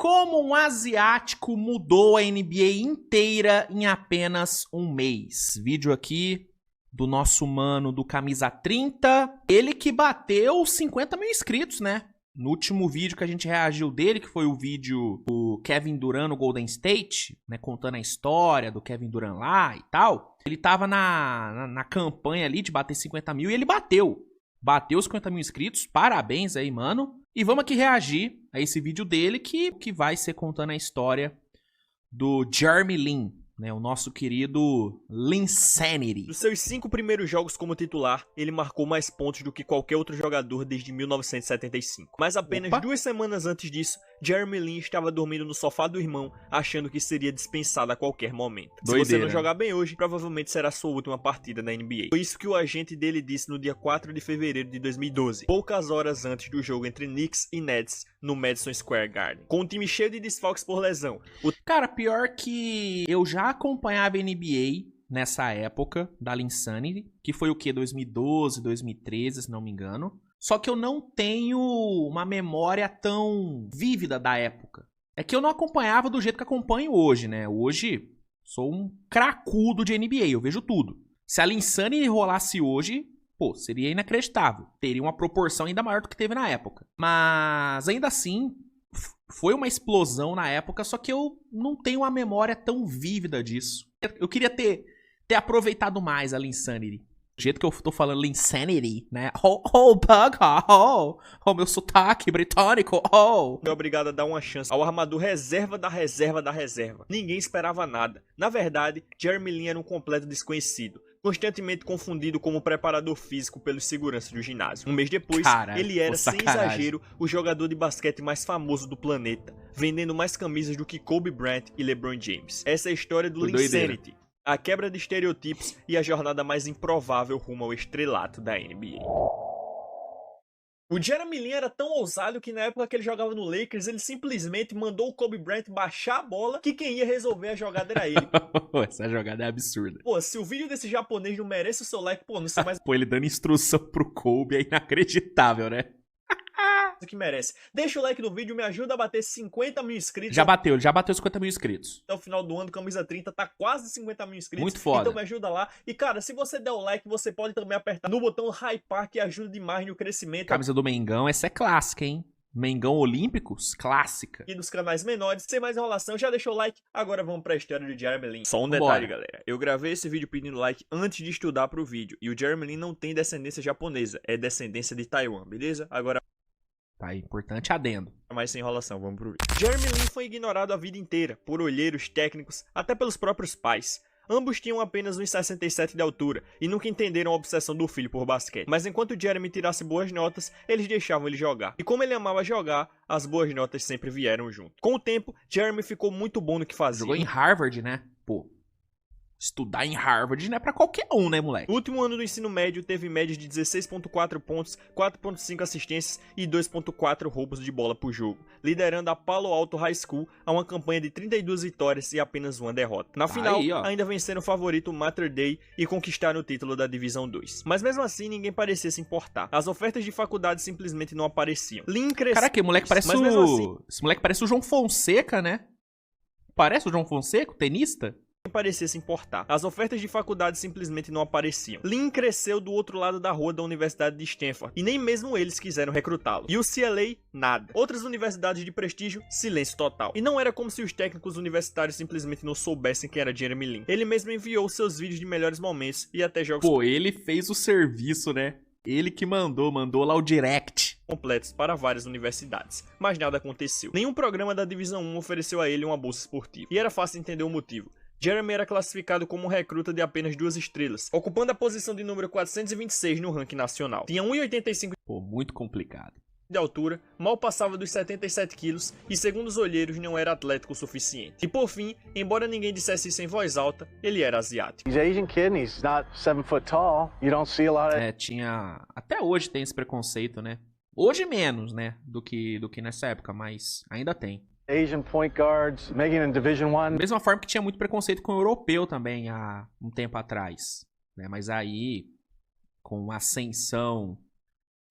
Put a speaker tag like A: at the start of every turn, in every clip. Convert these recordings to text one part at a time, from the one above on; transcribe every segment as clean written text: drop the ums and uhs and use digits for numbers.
A: Como um asiático mudou a NBA inteira em apenas um mês. Vídeo aqui do nosso mano do Camisa 30. Ele que bateu 50 mil inscritos, né? No último vídeo que a gente reagiu dele, que foi o vídeo do Kevin Durant no Golden State, né? Contando a história do Kevin Durant lá e tal. Ele tava na campanha ali de bater 50 mil e ele bateu. Bateu os 50 mil inscritos. Parabéns aí, mano. E vamos aqui reagir a esse vídeo dele que vai ser contando a história do Jeremy Lin, né, o nosso querido Linsanity.
B: Nos seus 5 primeiros jogos como titular, ele marcou mais pontos do que qualquer outro jogador desde 1975. Mas apenas 2 semanas antes disso, Jeremy Lin estava dormindo no sofá do irmão, achando que seria dispensado a qualquer momento.
A: Doideira.
B: Se você não jogar bem hoje, provavelmente será sua última partida na NBA. Foi isso que o agente dele disse no dia 4 de fevereiro de 2012, poucas horas antes do jogo entre Knicks e Nets no Madison Square Garden. Com um time cheio de desfalques por lesão.
A: Cara, pior que eu já acompanhava a NBA nessa época da Linsanity, que foi o quê? 2012, 2013, se não me engano. Só que eu não tenho uma memória tão vívida da época. É que eu não acompanhava do jeito que acompanho hoje, né? Hoje sou um cracudo de NBA, eu vejo tudo. Se a Linsanity rolasse hoje, pô, seria inacreditável. Teria uma proporção ainda maior do que teve na época. Mas ainda assim, foi uma explosão na época, só que eu não tenho uma memória tão vívida disso. Eu queria ter aproveitado mais a Linsanity. Do jeito que eu tô falando Linsanity, né? Meu sotaque britânico,
B: É obrigado a dar uma chance ao armador reserva da reserva da reserva. Ninguém esperava nada. Na verdade, Jeremy Lin era um completo desconhecido, constantemente confundido como preparador físico pelos seguranças do ginásio. Um mês depois, ele era, sem exagero, o jogador de basquete mais famoso do planeta, vendendo mais camisas do que Kobe Bryant e LeBron James. Essa é a história do Linsanity, a quebra de estereotipos e a jornada mais improvável rumo ao estrelato da NBA. O Jeremy Lin era tão ousado que na época que ele jogava no Lakers, ele simplesmente mandou o Kobe Bryant baixar a bola, que quem ia resolver a jogada era ele.
A: Essa jogada é absurda.
B: Pô, se o vídeo desse japonês não merece o seu like, pô, não sei mais...
A: Pô, ele dando instrução pro Kobe é inacreditável, né?
B: que merece. Deixa o like no vídeo, me ajuda a bater 50 mil inscritos.
A: Já bateu 50 mil inscritos.
B: Até o final do ano, Camisa 30 tá quase 50 mil inscritos.
A: Muito foda.
B: Então me ajuda lá. E cara, se você der o like, você pode também apertar no botão hypar, que ajuda demais no crescimento.
A: Camisa do Mengão, essa é clássica, hein? Mengão Olímpicos, clássica.
B: E dos canais menores, sem mais enrolação, já deixou o like? Agora vamos pra história do Jeremy Lin. Só um detalhe, galera. Eu gravei esse vídeo pedindo like antes de estudar pro vídeo. E o Jeremy Lin não tem descendência japonesa, é descendência de Taiwan, beleza? Agora...
A: Tá, importante adendo.
B: Mas sem enrolação, vamos pro vídeo. Jeremy Lin foi ignorado a vida inteira, por olheiros, técnicos, até pelos próprios pais. Ambos tinham apenas 1,67 de altura e nunca entenderam a obsessão do filho por basquete. Mas enquanto Jeremy tirasse boas notas, eles deixavam ele jogar. E como ele amava jogar, as boas notas sempre vieram junto. Com o tempo, Jeremy ficou muito bom no que fazia.
A: Jogou em Harvard, né? Pô, estudar em Harvard não é pra qualquer um, né, moleque?
B: No último ano do ensino médio, teve média de 16,4 pontos, 4,5 assistências e 2,4 roubos de bola por jogo, liderando a Palo Alto High School a uma campanha de 32 vitórias e apenas uma derrota. Na final, ainda venceram o favorito Mater Dei e conquistaram o título da Divisão 2. Mas mesmo assim, ninguém parecia se importar. As ofertas de faculdade simplesmente não apareciam. Lin cresceu...
A: Caraca, o moleque parece esse moleque parece o João Fonseca, né? Parece o João Fonseca, o tenista?
B: Parecia se importar. As ofertas de faculdade simplesmente não apareciam. Lin cresceu do outro lado da rua da Universidade de Stanford, e nem mesmo eles quiseram recrutá-lo. E o UCLA, nada. Outras universidades de prestígio, silêncio total. E não era como se os técnicos universitários simplesmente não soubessem quem era Jeremy Lin. Ele mesmo enviou seus vídeos de melhores momentos e até jogos...
A: Pô, ele fez o serviço, né? Ele que mandou lá o direct.
B: Completos para várias universidades, mas nada aconteceu. Nenhum programa da Divisão 1 ofereceu a ele uma bolsa esportiva. E era fácil entender o motivo. Jeremy era classificado como um recruta de apenas 2 estrelas, ocupando a posição de número 426 no ranking nacional. Tinha 1,85
A: Pô, muito complicado.
B: de altura, mal passava dos 77 quilos e, segundo os olheiros, não era atlético o suficiente. E por fim, embora ninguém dissesse isso em voz alta, ele era asiático.
A: Tinha... Até hoje tem esse preconceito, né? Hoje menos, né? Do que nessa época, mas ainda tem.
C: Asian point guards, making in Division 1.
A: Da mesma forma que tinha muito preconceito com o europeu também há um tempo atrás, né? Mas aí, com a ascensão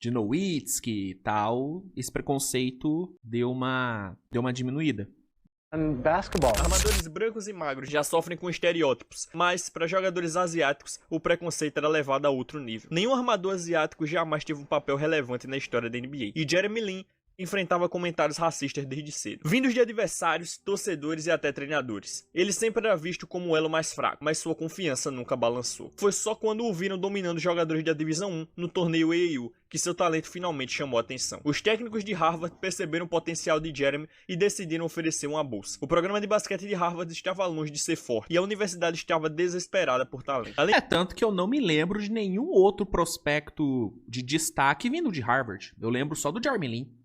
A: de Nowitzki e tal, esse preconceito deu uma diminuída.
C: Basketball.
B: Armadores brancos e magros já sofrem com estereótipos, mas para jogadores asiáticos o preconceito era levado a outro nível. Nenhum armador asiático jamais teve um papel relevante na história da NBA, e Jeremy Lin enfrentava comentários racistas desde cedo, vindos de adversários, torcedores e até treinadores. Ele sempre era visto como o elo mais fraco, mas sua confiança nunca balançou. Foi só quando o viram dominando jogadores da Divisão 1 no torneio AAU que seu talento finalmente chamou a atenção. Os técnicos de Harvard perceberam o potencial de Jeremy e decidiram oferecer uma bolsa. O programa de basquete de Harvard estava longe de ser forte e a universidade estava desesperada por talento.
A: Tanto que eu não me lembro de nenhum outro prospecto de destaque vindo de Harvard. Eu lembro só do Jeremy Lin.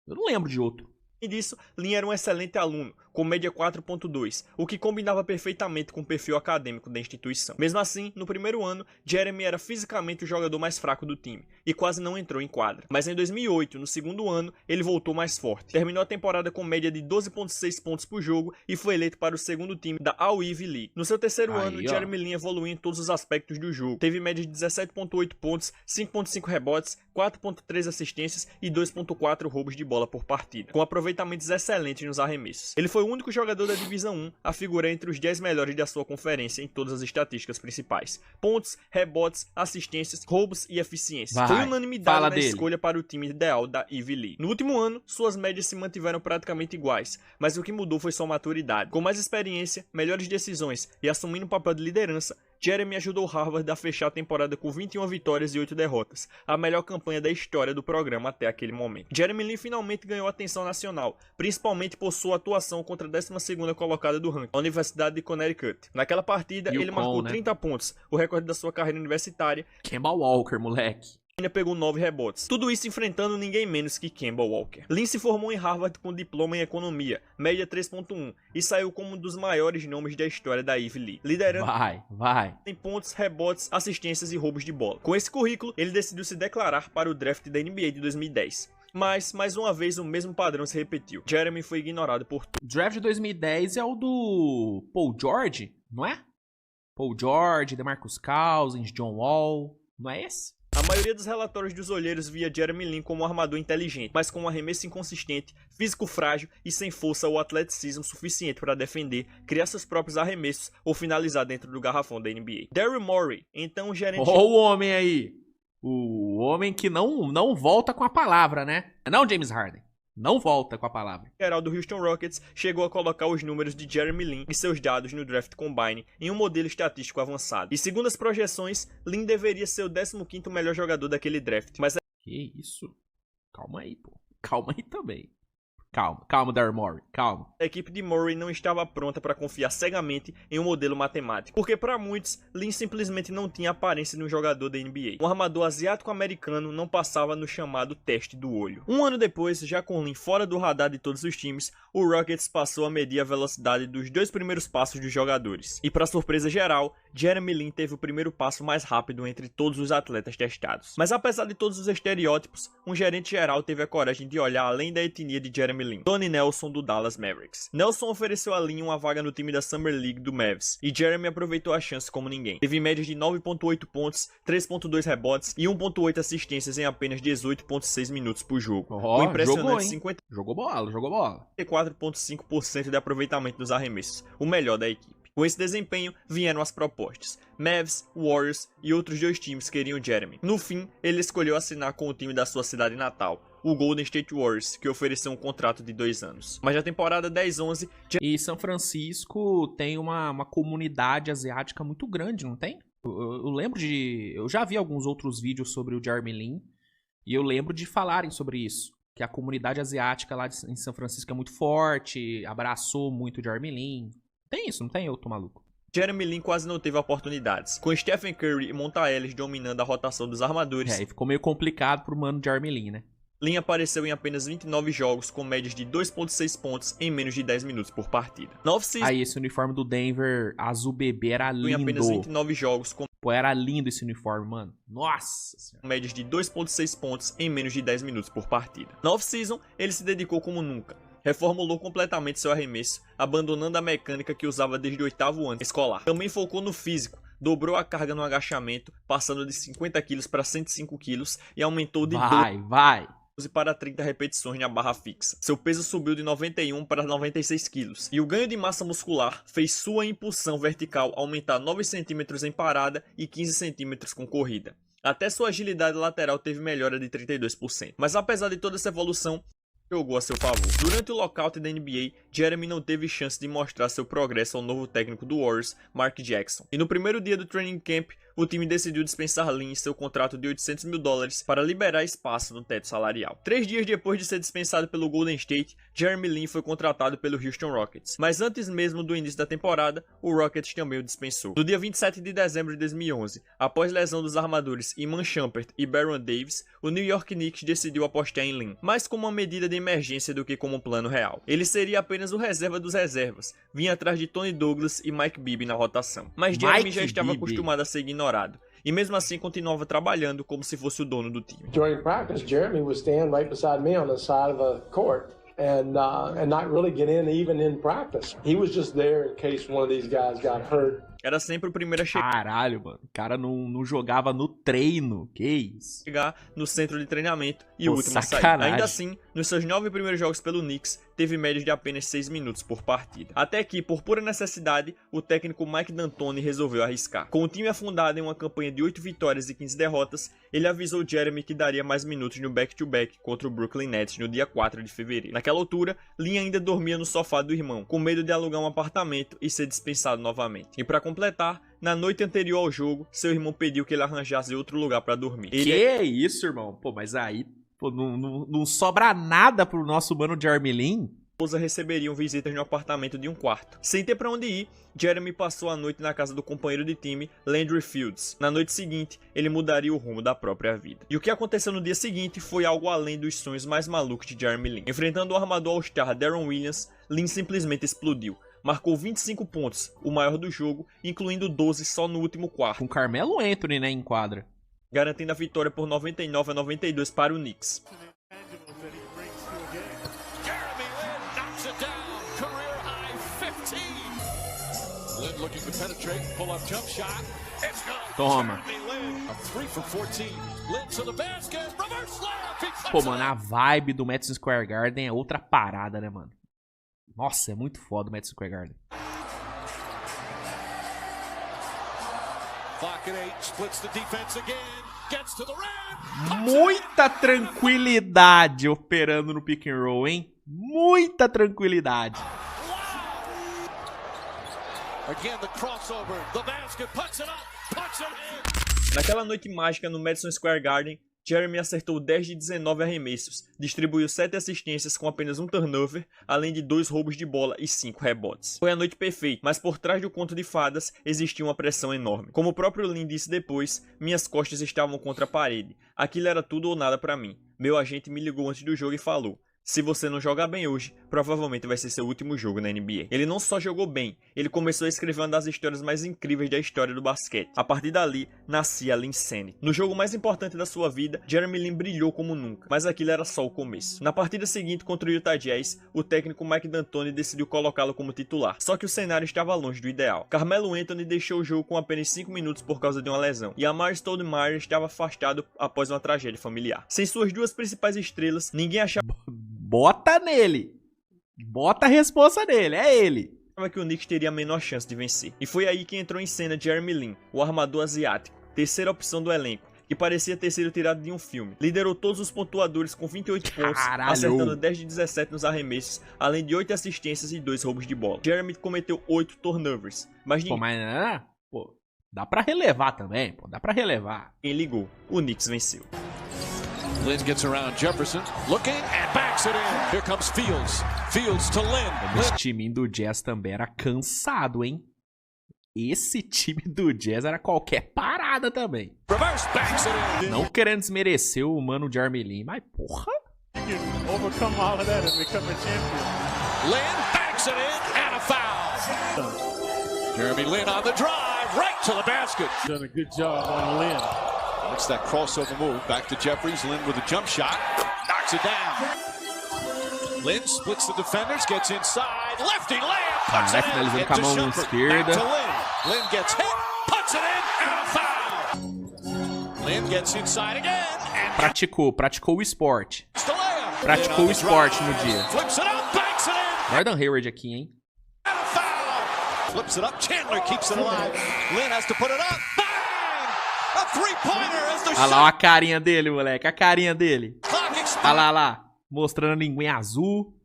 A: Eu não lembro de outro.
B: E disso, Lin era um excelente aluno, com média 4.2, o que combinava perfeitamente com o perfil acadêmico da instituição. Mesmo assim, no primeiro ano, Jeremy era fisicamente o jogador mais fraco do time, e quase não entrou em quadra. Mas em 2008, no segundo ano, ele voltou mais forte. Terminou a temporada com média de 12.6 pontos por jogo e foi eleito para o segundo time da All-Ivy League. No seu terceiro ano, Jeremy Lin evoluiu em todos os aspectos do jogo. Teve média de 17.8 pontos, 5.5 rebotes, 4.3 assistências e 2.4 roubos de bola por partida, com aproveitamentos excelentes nos arremessos. Ele foi o único jogador da Divisão 1 a figurar entre os 10 melhores da sua conferência em todas as estatísticas principais: pontos, rebotes, assistências, roubos e eficiência. Foi unanimidade na escolha para o time ideal da Ivy League. No último ano, suas médias se mantiveram praticamente iguais, mas o que mudou foi sua maturidade. Com mais experiência, melhores decisões e assumindo um papel de liderança, Jeremy ajudou Harvard a fechar a temporada com 21 vitórias e 8 derrotas, a melhor campanha da história do programa até aquele momento. Jeremy Lin finalmente ganhou atenção nacional, principalmente por sua atuação contra a 12ª colocada do ranking, a Universidade de Connecticut. Naquela partida, ele marcou 30 pontos, o recorde da sua carreira universitária.
A: Kemba Walker, moleque.
B: Ainda pegou 9 rebotes. Tudo isso enfrentando ninguém menos que Kemba Walker. Lin se formou em Harvard com diploma em economia, média 3.1, e saiu como um dos maiores nomes da história da Ivy League, liderando em pontos, rebotes, assistências e roubos de bola. Com esse currículo, ele decidiu se declarar para o draft da NBA de 2010. Mas, mais uma vez, o mesmo padrão se repetiu. Jeremy foi ignorado por tudo.
A: O draft de 2010 é o do Paul George, não é? Paul George, DeMarcus Cousins, John Wall, não é esse?
B: A maioria dos relatórios dos olheiros via Jeremy Lin como um armador inteligente, mas com um arremesso inconsistente, físico frágil e sem força ou atleticismo suficiente para defender, criar seus próprios arremessos ou finalizar dentro do garrafão da NBA. Daryl Morey, então o gerente...
A: Olha o homem aí! O homem que não volta com a palavra, né? Não, James Harden. Não volta com a palavra.
B: Geral do Houston Rockets chegou a colocar os números de Jeremy Lin e seus dados no Draft Combine em um modelo estatístico avançado. E segundo as projeções, Lin deveria ser o 15º melhor jogador daquele draft. Mas
A: que isso? Calma aí, pô. Calma aí também. Calma, Daryl Morey, calma.
B: A equipe de Morey não estava pronta para confiar cegamente em um modelo matemático, porque para muitos, Lin simplesmente não tinha a aparência de um jogador da NBA. Um armador asiático-americano não passava no chamado teste do olho. Um ano depois, já com Lin fora do radar de todos os times, o Rockets passou a medir a velocidade dos 2 primeiros passos dos jogadores. E para surpresa geral, Jeremy Lin teve o primeiro passo mais rápido entre todos os atletas testados. Mas apesar de todos os estereótipos, um gerente geral teve a coragem de olhar além da etnia de Jeremy Lin, Donnie Nelson do Dallas Mavericks. Nelson ofereceu a Lin uma vaga no time da Summer League do Mavs, e Jeremy aproveitou a chance como ninguém. Teve médias de 9.8 pontos, 3.2 rebotes e 1.8 assistências em apenas 18.6 minutos por jogo. Com impressionante 54,5% de aproveitamento dos arremessos, o melhor da equipe. Com esse desempenho, vieram as propostas. Mavs, Warriors e outros 2 times queriam Jeremy. No fim, ele escolheu assinar com o time da sua cidade natal, o Golden State Warriors, que ofereceu um contrato de 2 anos. Mas na temporada 10-11...
A: E São Francisco tem uma comunidade asiática muito grande, não tem? Eu lembro de... Eu já vi alguns outros vídeos sobre o Jeremy Lin, e eu lembro de falarem sobre isso. Que a comunidade asiática lá em São Francisco é muito forte, abraçou muito o Jeremy Lin. Tem isso, não tem, eu tô maluco?
B: Jeremy Lin quase não teve oportunidades, com Stephen Curry e Monta Ellis dominando a rotação dos armadores.
A: E ficou meio complicado pro mano Jeremy Lin, né?
B: Lin apareceu em apenas 29 jogos, com médias de 2.6 pontos em menos de 10 minutos por partida. Na off-season...
A: Aí, esse uniforme do Denver azul bebê era lindo.
B: Em apenas 29 jogos, com...
A: Pô, era lindo esse uniforme, mano. Nossa senhora.
B: Médias de 2.6 pontos em menos de 10 minutos por partida. Na off-season, ele se dedicou como nunca. Reformulou completamente seu arremesso, abandonando a mecânica que usava desde o 8º ano escolar. Também focou no físico, dobrou a carga no agachamento, passando de 50 kg para 105 kg e aumentou de
A: 12
B: para 30 repetições na barra fixa. Seu peso subiu de 91 para 96 kg. E o ganho de massa muscular fez sua impulsão vertical aumentar 9 cm em parada e 15 cm com corrida. Até sua agilidade lateral teve melhora de 32%. Mas apesar de toda essa evolução, jogou a seu favor. Durante o lockout da NBA, Jeremy não teve chance de mostrar seu progresso ao novo técnico do Warriors, Mark Jackson. E no primeiro dia do training camp, o time decidiu dispensar Lin em seu contrato de $800 mil para liberar espaço no teto salarial. 3 dias depois de ser dispensado pelo Golden State, Jeremy Lin foi contratado pelo Houston Rockets. Mas antes mesmo do início da temporada, o Rockets também o dispensou. No dia 27 de dezembro de 2011, após lesão dos armadores Iman Shumpert e Baron Davis, o New York Knicks decidiu apostar em Lin, mais como uma medida de emergência do que como um plano real. Ele seria apenas o reserva dos reservas, vinha atrás de Tony Douglas e Mike Bibby na rotação. Mas Jeremy já estava acostumado a ser ignorado, e mesmo assim continuava trabalhando como se fosse o dono do time.
D: During practice, Jeremy would stand right beside me on the side of the court and not really get in even in practice. He was just there in case one of these guys got hurt.
B: Era sempre o primeiro a chegar.
A: Caralho, mano. O cara não jogava no treino. Que isso?
B: Chegar no centro de treinamento e o último a sair. Ainda assim, nos seus 9 primeiros jogos pelo Knicks, teve médias de apenas 6 minutos por partida. Até que, por pura necessidade, o técnico Mike D'Antoni resolveu arriscar. Com o time afundado em uma campanha de 8 vitórias e 15 derrotas, ele avisou Jeremy que daria mais minutos no back-to-back contra o Brooklyn Nets no dia 4 de fevereiro. Naquela altura, Lin ainda dormia no sofá do irmão, com medo de alugar um apartamento e ser dispensado novamente. E para completar, na noite anterior ao jogo, seu irmão pediu que ele arranjasse outro lugar para dormir.
A: Isso, irmão? Pô, mas aí não sobra nada pro nosso mano Jeremy Lin.
B: Receberiam visitas no apartamento de um quarto. Sem ter pra onde ir, Jeremy passou a noite na casa do companheiro de time, Landry Fields. Na noite seguinte, ele mudaria o rumo da própria vida. E o que aconteceu no dia seguinte foi algo além dos sonhos mais malucos de Jeremy Lin. Enfrentando o armador All-Star Deron Williams, Lin simplesmente explodiu. Marcou 25 pontos, o maior do jogo, incluindo 12 só no último quarto.
A: Com Carmelo Anthony, né, em quadra.
B: Garantindo a vitória por 99-92 para o Knicks.
A: Toma. Pô, mano, a vibe do Madison Square Garden é outra parada, né, mano? Nossa, é muito foda o Madison Square Garden. Muita tranquilidade operando no pick and roll, hein? Muita tranquilidade.
B: Naquela noite mágica no Madison Square Garden, Jeremy acertou 10 de 19 arremessos, distribuiu 7 assistências com apenas um turnover, além de 2 roubos de bola e 5 rebotes. Foi a noite perfeita, mas por trás do conto de fadas existia uma pressão enorme. Como o próprio Lin disse depois, minhas costas estavam contra a parede. Aquilo era tudo ou nada pra mim. Meu agente me ligou antes do jogo e falou: se você não jogar bem hoje, provavelmente vai ser seu último jogo na NBA. Ele não só jogou bem, ele começou a escrever uma das histórias mais incríveis da história do basquete. A partir dali, nascia a Linsanity. No jogo mais importante da sua vida, Jeremy Lin brilhou como nunca, mas aquilo era só o começo. Na partida seguinte contra o Utah Jazz, o técnico Mike D'Antoni decidiu colocá-lo como titular, só que o cenário estava longe do ideal. Carmelo Anthony deixou o jogo com apenas 5 minutos por causa de uma lesão, e Amar'e Stoudemire estava afastado após uma tragédia familiar. Sem suas duas principais estrelas, ninguém achava
A: Bota nele. Bota a responsa nele. É ele.
B: Que o Knicks teria a menor chance de vencer. E foi aí que entrou em cena Jeremy Lin, o armador asiático, terceira opção do elenco, que parecia ter sido tirado de um filme. Liderou todos os pontuadores com 28 pontos, acertando 10 de 17 nos arremessos, além de 8 assistências e 2 roubos de bola. Jeremy cometeu 8 turnovers, mas
A: dá pra relevar também, dá pra relevar.
B: Quem ligou? O Knicks venceu.
E: Lin gets around Jefferson, looking and backs it in. Here comes Fields. Fields to Lin.
A: Esse time do Jazz também era cansado, hein? Esse time do Jazz era qualquer parada também.
E: Reverse backs it in.
A: Não querendo desmerecer o mano Jeremy Lin, mas porra.
F: Overcome all of that and become a champion.
E: Lin backs it in and a foul. Jeremy Lin on the drive, right to the basket.
F: Done a good job on Lin.
E: It's that crossover move. Back to Jeffries. Lin with a jump shot. Knocks it down. Lin splits the defenders. Gets inside. Lefty layup. Puts it in.
A: Finalizando com a mão esquerda.
E: Lin gets hit. Puts puts it in, and a foul. Lynn gets inside again, and
A: Praticou o esporte.
E: Stalea.
A: Praticou o esporte no dia.
E: Flips it up, banks it in,
A: Gordon Hayward aqui, hein?
E: and a foul. Flips it up, Chandler keeps it alive. Lynn has to put it up. Bang! A three-pointer as the
A: Olha lá, ó a
E: shot
A: carinha dele, moleque. A carinha dele.
E: clock expires.
A: Olha lá. Mostrando a linguinha azul.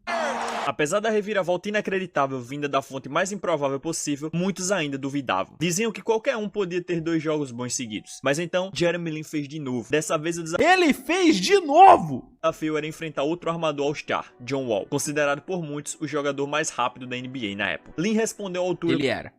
B: Apesar da reviravolta inacreditável vinda da fonte mais improvável possível, muitos ainda duvidavam. Diziam que qualquer um podia ter 2 jogos bons seguidos. Mas então, Jeremy Lin fez de novo. Dessa vez o
A: Ele fez de novo!
B: desafio era enfrentar outro armador All-Star, John Wall, considerado por muitos o jogador mais rápido da NBA na época. Lin respondeu à altura...
A: Ele era.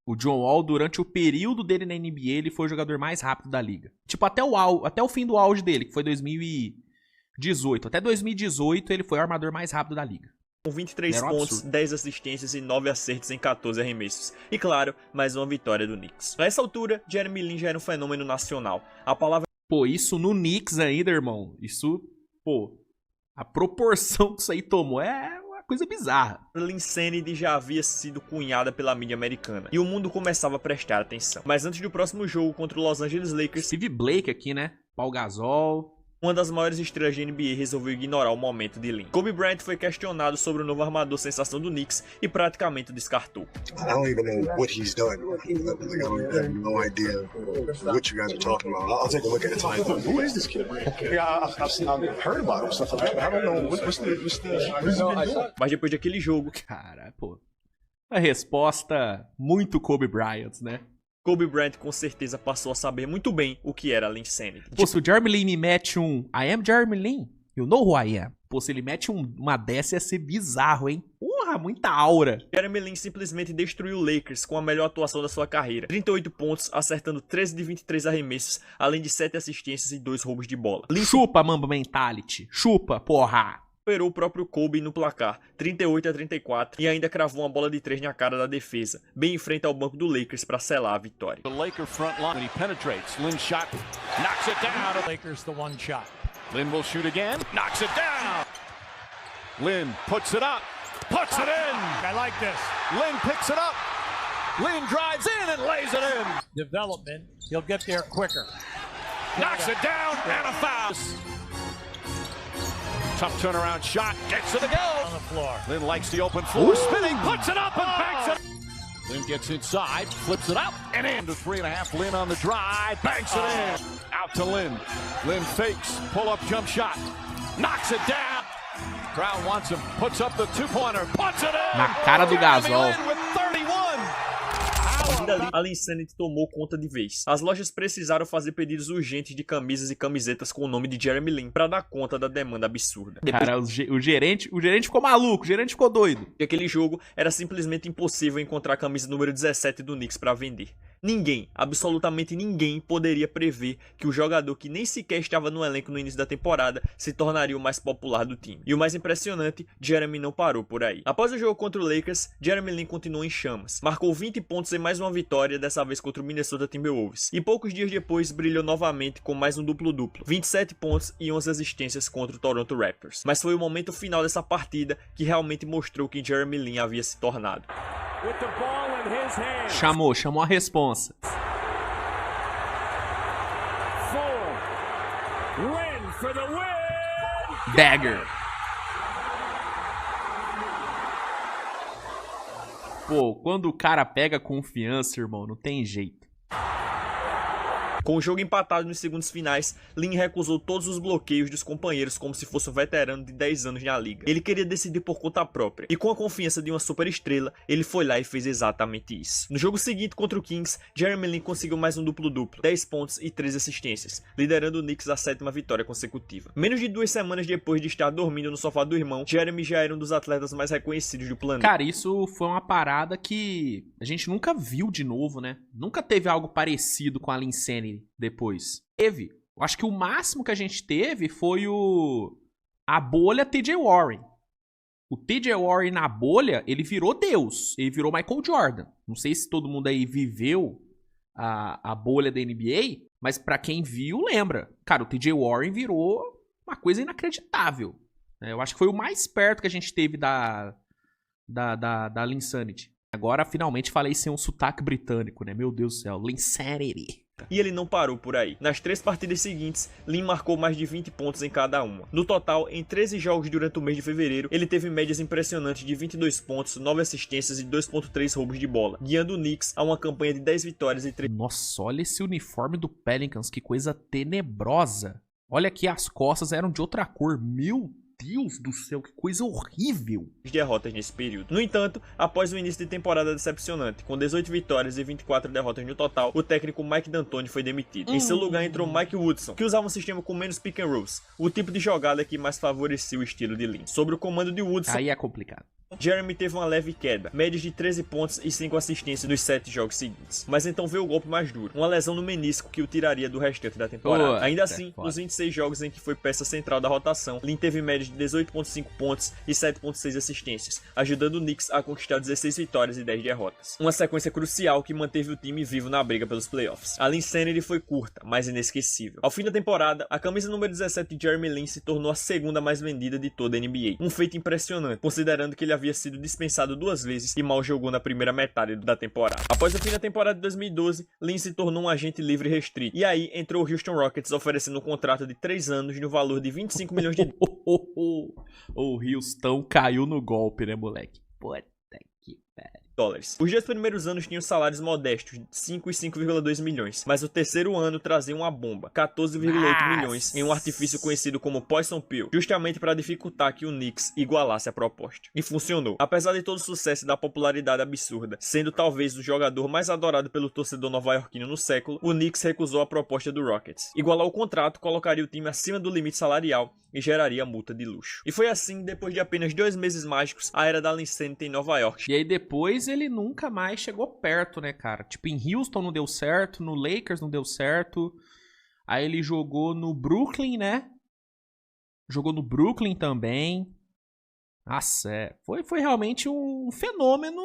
A: O John Wall, durante o período dele na NBA, ele foi o jogador mais rápido da liga. Tipo, até o fim do auge dele, que foi 2018. Até 2018, ele foi o armador mais rápido da liga.
B: Com 23
A: Era um
B: pontos,
A: absurdo.
B: 10 assistências e 9 acertos em 14 arremessos. E claro, mais uma vitória do Knicks. Nessa altura, Jeremy Lin já era um fenômeno nacional. A palavra
A: Pô, isso no Knicks ainda, irmão. Isso, pô, a proporção que isso aí tomou é uma coisa bizarra.
B: Linsanity já havia sido cunhada pela mídia americana. E o mundo começava a prestar atenção. Mas antes do próximo jogo contra o Los Angeles Lakers,
A: Steve Blake aqui, né? Paul Gasol.
B: uma das maiores estrelas da NBA resolveu ignorar o momento de Lin. Kobe Bryant foi questionado sobre o novo armador sensação do Knicks e praticamente o descartou.
G: I don't even know what he's done. Like, I have no idea what you guys are talking about. I'll take a look at it tonight. Who is this kid? Yeah, I've heard about him, stuff like that. I don't know what's the doing.
B: Mas depois daquele jogo,
A: Cara, pô. A resposta muito Kobe Bryant, né?
B: Kobe Bryant com certeza passou a saber muito bem o que era Linsanity.
A: Pô, se o Jeremy Lin me mete um I am Jeremy Lin, you know who I am. Pô, se ele mete uma dessa ia ser bizarro, hein? Porra, muita aura.
B: Jeremy Lin simplesmente destruiu o Lakers com a melhor atuação da sua carreira. 38 pontos, acertando 13 de 23 arremessos, além de 7 assistências e 2 roubos de bola. Lin
A: Chupa, Mamba Mentality. Chupa, porra.
B: superou o próprio Kobe no placar, 38-34, e ainda cravou uma bola de 3 na cara da defesa, bem em frente ao banco do Lakers para selar a vitória.
E: The Laker front line. He penetrates. Lynn shot. Knocks it down.
F: Lakers the one shot.
E: Lynn will shoot again. Knocks it down. Lynn puts it up. Puts it in.
F: I like this.
E: Lynn picks it up. Lynn drives in and lays it in.
F: Development. He'll get there quicker.
E: Knocks it down and a foul. Tough turnaround shot. Gets it to
F: On
E: go.
F: the floor.
E: Lynn likes the open floor. Spinning. Puts it up and banks it. Lynn gets inside. Flips it up and in to 3.5. Lynn on the drive. Banks it in. Out to Lynn. Lynn fakes. Pull up jump shot. Knocks it down. Crowd wants him. Puts up the two-pointer. Puts it in.
A: Na cara do Gasol.
E: Lynn with 31.
B: Ainda ali, a Linsanity tomou conta de vez. As lojas precisaram fazer pedidos urgentes de camisas e camisetas com o nome de Jeremy Lin para dar conta da demanda absurda. Depois
A: Cara, o gerente ficou maluco, o gerente ficou doido.
B: daquele jogo, era simplesmente impossível encontrar a camisa número 17 do Knicks para vender. Ninguém, absolutamente ninguém, poderia prever que o jogador que nem sequer estava no elenco no início da temporada se tornaria o mais popular do time. E o mais impressionante, Jeremy não parou por aí. Após o jogo contra o Lakers, Jeremy Lin continuou em chamas. Marcou 20 pontos em mais uma vitória, dessa vez contra o Minnesota Timberwolves. E poucos dias depois, brilhou novamente com mais um duplo-duplo. 27 pontos e 11 assistências contra o Toronto Raptors. Mas foi o momento final dessa partida que realmente mostrou quem Jeremy Lin havia se tornado.
A: Chamou a responsa. Dagger. Pô, quando o cara pega confiança, irmão, não tem jeito.
B: Com o jogo empatado nos segundos finais, Lin recusou todos os bloqueios dos companheiros como se fosse um veterano de 10 anos na liga. Ele queria decidir por conta própria, e com a confiança de uma superestrela, ele foi lá e fez exatamente isso. No jogo seguinte contra o Kings, Jeremy Lin conseguiu mais um duplo-duplo, 10 pontos e 3 assistências, liderando o Knicks à 7ª vitória consecutiva. Menos de 2 semanas depois de estar dormindo no sofá do irmão, Jeremy já era um dos atletas mais reconhecidos do planeta.
A: Cara, isso foi uma parada que a gente nunca viu de novo, né? Nunca teve algo parecido com a Linsanity depois. Teve. Eu acho que o máximo que a gente teve foi a bolha TJ Warren. O TJ Warren na bolha, ele virou Deus. Ele virou Michael Jordan. Não sei se todo mundo aí viveu a bolha da NBA, mas pra quem viu, lembra. Cara, o TJ Warren virou uma coisa inacreditável. Eu acho que foi o mais perto que a gente teve da Linsanity. Agora, finalmente, falei sem um sotaque britânico, né? Meu Deus do céu. Linsanity.
B: E ele não parou por aí. Nas 3 partidas seguintes, Lin marcou mais de 20 pontos em cada uma. No total, em 13 jogos durante o mês de fevereiro, ele teve médias impressionantes de 22 pontos, 9 assistências e 2.3 roubos de bola, guiando o Knicks a uma campanha de 10 vitórias e 3
A: Nossa, olha esse uniforme do Pelicans, que coisa tenebrosa. Olha aqui, as costas eram de outra cor. Meu Deus do céu, que coisa horrível.
B: derrotas nesse período. No entanto, após o início de temporada decepcionante, com 18 vitórias e 24 derrotas no total, o técnico Mike D'Antoni foi demitido. Em seu lugar entrou Mike Woodson, que usava um sistema com menos pick and rolls, o tipo de jogada que mais favorecia o estilo de Lin. Sob o comando de Woodson,
A: Aí é complicado.
B: Jeremy teve uma leve queda, médias de 13 pontos e 5 assistências nos 7 jogos seguintes. Mas então veio o golpe mais duro, uma lesão no menisco que o tiraria do restante da temporada. Ainda assim, nos 26 jogos em que foi peça central da rotação, Lin teve média de 18.5 pontos e 7.6 assistências, ajudando o Knicks a conquistar 16 vitórias e 10 derrotas. Uma sequência crucial que manteve o time vivo na briga pelos playoffs. A Linsanity foi curta, mas inesquecível. Ao fim da temporada, a camisa número 17 de Jeremy Lin se tornou a segunda mais vendida de toda a NBA. Um feito impressionante, considerando que ele havia sido dispensado 2 vezes e mal jogou na primeira metade da temporada. Após o fim da temporada de 2012, Lin se tornou um agente livre restrito. E aí entrou o Houston Rockets oferecendo um contrato de 3 anos no valor de 25 milhões de
A: O Houston caiu no golpe, né, moleque? Puta que pariu.
B: dólares. Os 2 primeiros anos tinham salários modestos de 5 e 5,2 milhões, mas o terceiro ano trazia uma bomba, 14,8 milhões, em um artifício conhecido como Poison Pill, justamente para dificultar que o Knicks igualasse a proposta. E funcionou. Apesar de todo o sucesso e da popularidade absurda, sendo talvez o jogador mais adorado pelo torcedor nova-iorquino no século, o Knicks recusou a proposta do Rockets. Igualar o contrato colocaria o time acima do limite salarial e geraria multa de luxo. E foi assim, depois de apenas 2 meses mágicos, a era da Linsanity em Nova York.
A: E aí depois ele nunca mais chegou perto, né, cara? Tipo, em Houston não deu certo, no Lakers não deu certo. Aí ele jogou no Brooklyn, né? Jogou no Brooklyn também. Nossa, foi realmente um fenômeno,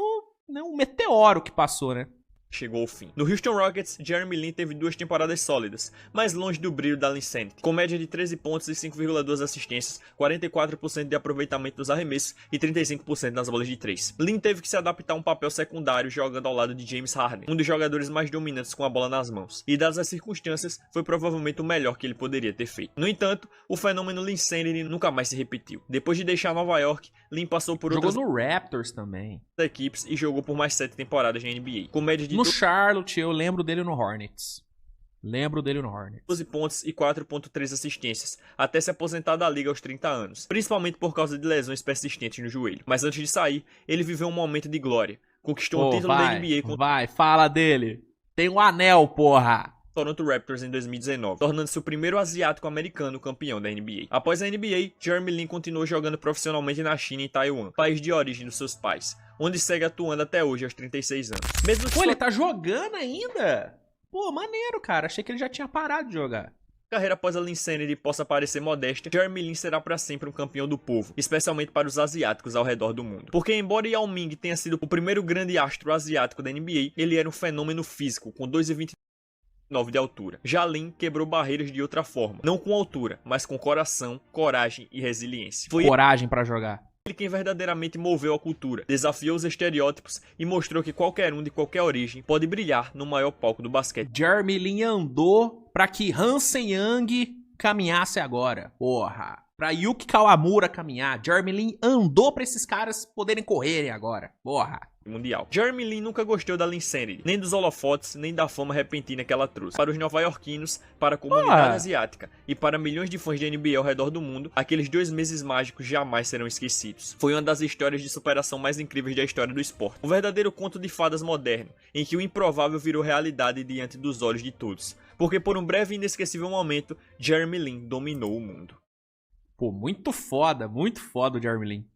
A: né? Um meteoro que passou, né?
B: Chegou ao fim. No Houston Rockets, Jeremy Lin teve 2 temporadas sólidas, mas longe do brilho da Linsanity, com média de 13 pontos e 5,2 assistências, 44% de aproveitamento dos arremessos e 35% nas bolas de 3. Lin teve que se adaptar a um papel secundário jogando ao lado de James Harden, um dos jogadores mais dominantes com a bola nas mãos, e dadas as circunstâncias, foi provavelmente o melhor que ele poderia ter feito. No entanto, o fenômeno Linsanity nunca mais se repetiu. Depois de deixar Nova York, Lin passou por
A: Jogou
B: outras
A: no Raptors também.
B: equipes e jogou por mais 7 temporadas na NBA, com média de
A: No Charlotte, eu lembro dele no Hornets.
B: 12 pontos e 4.3 assistências, até se aposentar da liga aos 30 anos, principalmente por causa de lesões persistentes no joelho. Mas antes de sair, ele viveu um momento de glória. Conquistou um título da NBA com
A: fala dele. Tem um anel, porra.
B: Toronto Raptors em 2019, tornando-se o primeiro asiático americano campeão da NBA. Após a NBA, Jeremy Lin continuou jogando profissionalmente na China e Taiwan, país de origem dos seus pais, onde segue atuando até hoje aos 36 anos. Mesmo que
A: ele tá jogando ainda? Pô, maneiro, cara. Achei que ele já tinha parado de jogar.
B: Carreira após a Linsanity possa parecer modesta, Jeremy Lin será para sempre um campeão do povo, especialmente para os asiáticos ao redor do mundo. Porque embora Yao Ming tenha sido o primeiro grande astro asiático da NBA, ele era um fenômeno físico, com 2,29 de altura. Já Lin quebrou barreiras de outra forma, não com altura, mas com coração, coragem e resiliência. Foi
A: coragem pra jogar.
B: Ele quem verdadeiramente moveu a cultura, desafiou os estereótipos e mostrou que qualquer um de qualquer origem pode brilhar no maior palco do basquete.
A: Jeremy Lin andou pra que Hansen Yang caminhasse agora, porra. Pra Yuki Kawamura caminhar. Jeremy Lin andou pra esses caras poderem correrem agora, porra.
B: Mundial. Jeremy Lin nunca gostou da Linsanity, nem dos holofotes, nem da fama repentina que ela trouxe. Para os nova-iorquinos, para a comunidade asiática e para milhões de fãs de NBA ao redor do mundo, aqueles 2 meses mágicos jamais serão esquecidos. Foi uma das histórias de superação mais incríveis da história do esporte. Um verdadeiro conto de fadas moderno, em que o improvável virou realidade diante dos olhos de todos. Porque por um breve e inesquecível momento, Jeremy Lin dominou o mundo.
A: Pô, muito foda o Jeremy Lin.